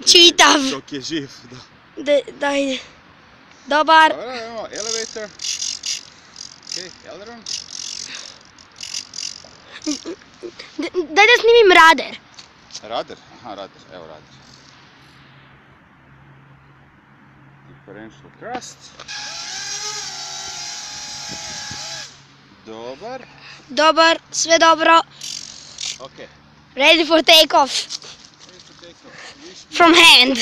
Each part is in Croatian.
Čitav. Dok je živ. Daj. Dobar. Dobro, evo, elevator. Ok, aileron. Daj da snimim radar. Radar? Aha, radar, evo radar. Differential thrust. Dobar. Dobar, sve dobro. Ok. Ready for take-off. From hand.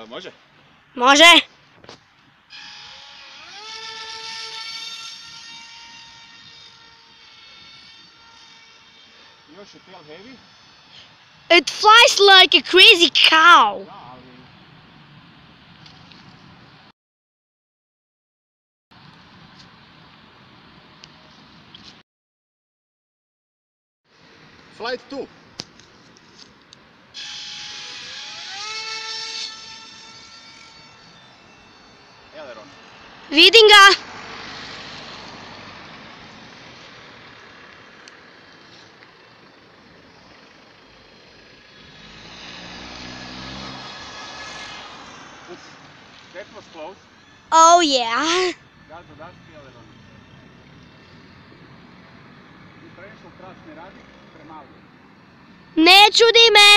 Može? Može. Još je tail heavy? It flies like a crazy cow. Flight 2. Aileron. Vidim ga. That was close. Oh yeah. Gas do gas, aileron. Differential thrust ne radi, premalo. Ne čudi me.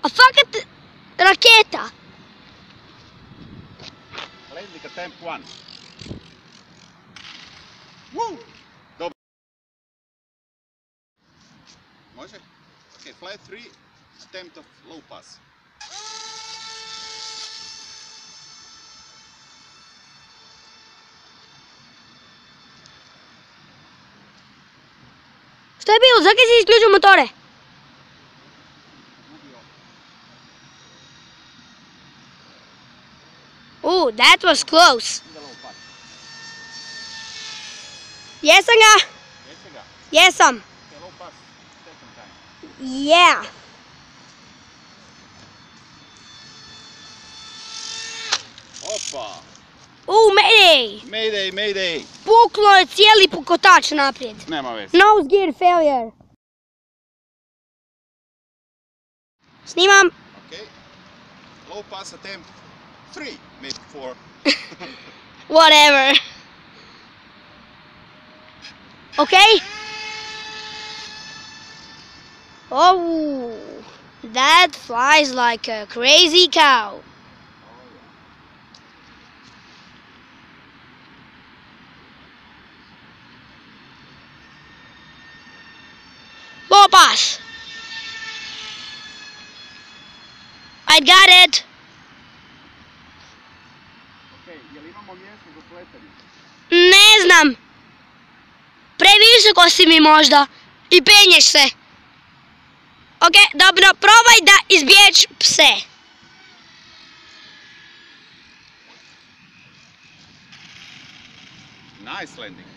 A fakat raketa. Landing attempt 1. Woo! Dobro. Može? Ok, flight 3, attempt of low pass. Što je bilo? Zakaj si isključio motore? Ooh, that was close. Jesam ga? Jesi ga? Jesam. Ok, low pass, second time. Yeah. Opa! Mayday. Mayday, mayday! Puklo je cijeli kotač naprijed. Nema veze. Nose gear failure. Snimam. Ok. Low pass attempt 3, maybe 4. Whatever. Okay? Oh, that flies like a crazy cow. Low pass. I got it. Ok, jel imamo mjesto za sletanje? Ne znam. Previsoko si mi možda. I penješ se. Ok, dobro, probaj da izbjeć pse. Nice landing.